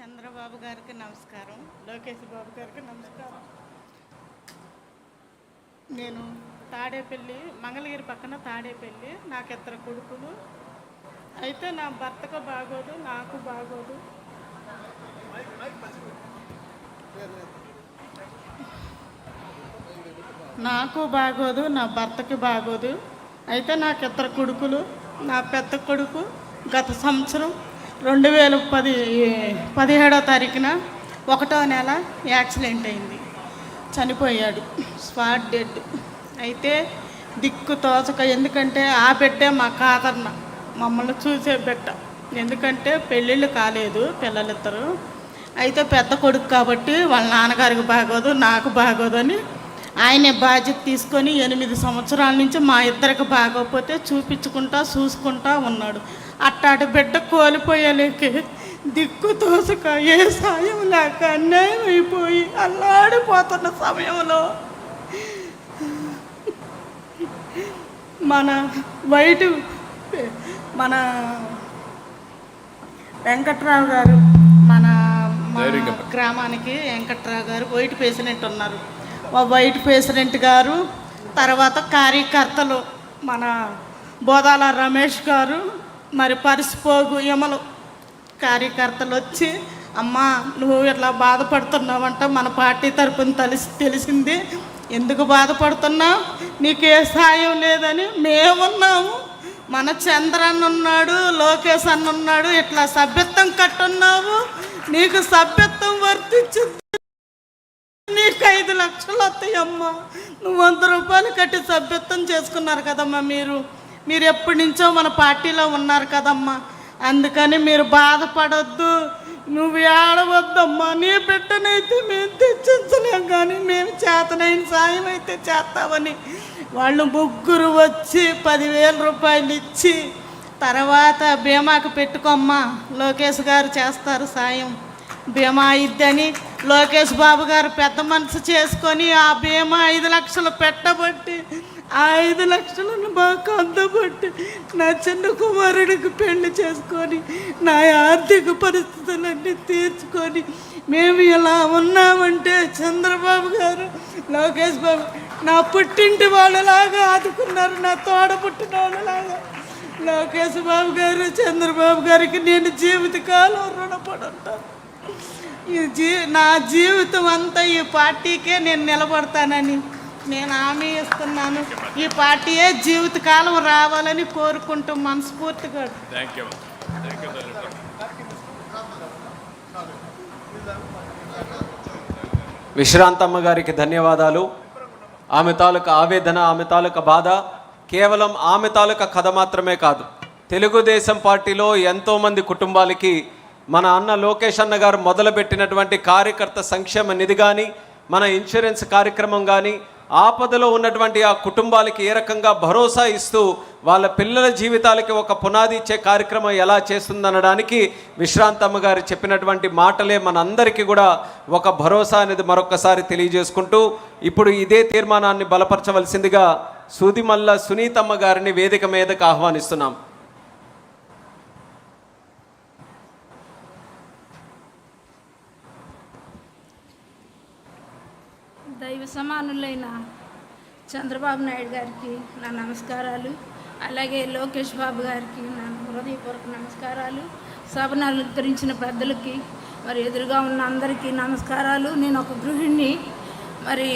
చంద్రబాబు గారికి నమస్కారం, లోకేష్ బాబు గారికి నమస్కారం. నేను తాడేపల్లి, మంగళగిరి పక్కన తాడేపల్లి. నాకు ఇద్దరు కొడుకులు. అయితే నా భర్తకు బాగోదు, నాకు బాగోదు. నాకు బాగోదు, నా భర్తకి బాగోదు. అయితే నాకు ఇద్దరు కొడుకులు. నా పెద్ద కొడుకు గత సంవత్సరం 2017వ తారీఖున 1వ నెల యాక్సిడెంట్ అయింది, చనిపోయాడు, స్పాట్ డెడ్. అయితే దిక్కు తోచక, ఎందుకంటే ఆ బిడ్డే మా కాదన్న, మమ్మల్ని చూసే బిడ్డ. ఎందుకంటే పెళ్ళిళ్ళు కాలేదు పిల్లలిద్దరు. అయితే పెద్ద కొడుకు కాబట్టి వాళ్ళ నాన్నగారికి బాగోదు, నాకు బాగోదు అని ఆయనే బాధ్యత తీసుకొని 8 సంవత్సరాల నుంచి మా ఇద్దరికి బాగోకపోతే చూసుకుంటా ఉన్నాడు. అట్టాటి బిడ్డ కోల్పోయలేక దిక్కు తోసక, ఏ సాయం లేక అన్యాయం అయిపోయి అల్లాడిపోతున్న సమయంలో మన వెంకట్రావు గారు, మన గ్రామానికి వెంకట్రావు గారు వైట్ పేషెంట్ ఉన్నారు. వైట్ పేషెంట్ గారు, తర్వాత కార్యకర్తలు మన బోదాల రమేష్ గారు, మరి పరిసిపోగు యమలు కార్యకర్తలు వచ్చి, అమ్మా నువ్వు ఇట్లా బాధపడుతున్నావంట, మన పార్టీ తరపున తెలిసింది, ఎందుకు బాధపడుతున్నావు, నీకు ఏ సాయం లేదని మేమున్నాము, మన చంద్రన్న ఉన్నాడు, లోకేష్ అన్న ఉన్నాడు, ఇట్లా సభ్యత్వం కట్టున్నావు, నీకు సభ్యత్వం వర్తించింది, నీకు 5 లక్షలు వస్తాయమ్మా, నువ్వు 100 రూపాయలు కట్టి సభ్యత్వం చేసుకున్నారు కదమ్మా, మీరు ఎప్పటి నుంచో మన పార్టీలో ఉన్నారు కదమ్మా, అందుకని మీరు బాధపడొద్దు, నువ్వు ఏడవద్దమ్మా, నీ బిడ్డనైతే మేము తెచ్చించలేం, కానీ మేము చేతనైన సాయం అయితే చేస్తామని వాళ్ళు ముగ్గురు వచ్చి 10,000 రూపాయలు ఇచ్చి, తర్వాత బీమాకు పెట్టుకోమ్మా, లోకేష్ గారు చేస్తారు సాయం, బీమా ఇద్దని లోకేష్ బాబు గారు పెద్ద మనసు చేసుకొని ఆ బీమా 5 లక్షలు పెట్టబట్టి, ఆ 5 లక్షలను మాకు అందబట్టి నా చిన్న కుమారుడికి పెళ్లి చేసుకొని నా ఆర్థిక పరిస్థితులన్నీ తీర్చుకొని మేము ఇలా ఉన్నామంటే చంద్రబాబు గారు, లోకేష్ బాబు నా పుట్టింటి వాళ్ళలాగా ఆదుకున్నారు, నా తోడ పుట్టిన వాళ్ళలాగా. లోకేష్ బాబు గారు, చంద్రబాబు గారికి నేను జీవితకాలం రుణపడి ఉంటాను. నా జీవితం అంతా ఈ పార్టీకే నేను నిలబడతానని నేను హామీ ఇస్తున్నాను. ఈ పార్టీయే జీవితకాలం రావాలని కోరుకుంటూ మనస్ఫూర్తిగా. విశ్రాంతమ్మ గారికి ధన్యవాదాలు. ఆమె తాలూకా ఆవేదన, ఆమె తాలూకా బాధ కేవలం ఆమె తాలూకా కథ మాత్రమే కాదు, తెలుగుదేశం పార్టీలో ఎంతోమంది కుటుంబాలకి మన అన్న లోకేష్ అన్న గారు మొదలుపెట్టినటువంటి కార్యకర్త సంక్షేమ నిధి కానీ, మన ఇన్సూరెన్స్ కార్యక్రమం కానీ, ఆపదలో ఉన్నటువంటి ఆ కుటుంబాలకి ఏ రకంగా భరోసా ఇస్తూ వాళ్ళ పిల్లల జీవితాలకి ఒక పునాది ఇచ్చే కార్యక్రమం ఎలా చేస్తుందనడానికి విశ్రాంతమ్మ గారు చెప్పినటువంటి మాటలే మనందరికీ కూడా ఒక భరోసా అనేది మరొకసారి తెలియజేసుకుంటూ, ఇప్పుడు ఇదే తీర్మానాన్ని బలపరచవలసిందిగా సూదిమల్ల సునీతమ్మ గారిని వేదిక మీదకు ఆహ్వానిస్తున్నాం. దైవ సమానులైన చంద్రబాబు నాయుడు గారికి నా నమస్కారాలు, అలాగే లోకేష్ బాబు గారికి నా హృదయపూర్వక నమస్కారాలు, సభను అలంకరించిన పెద్దలకి, మరి ఎదురుగా ఉన్న అందరికీ నమస్కారాలు. నేను ఒక గృహిణి, మరి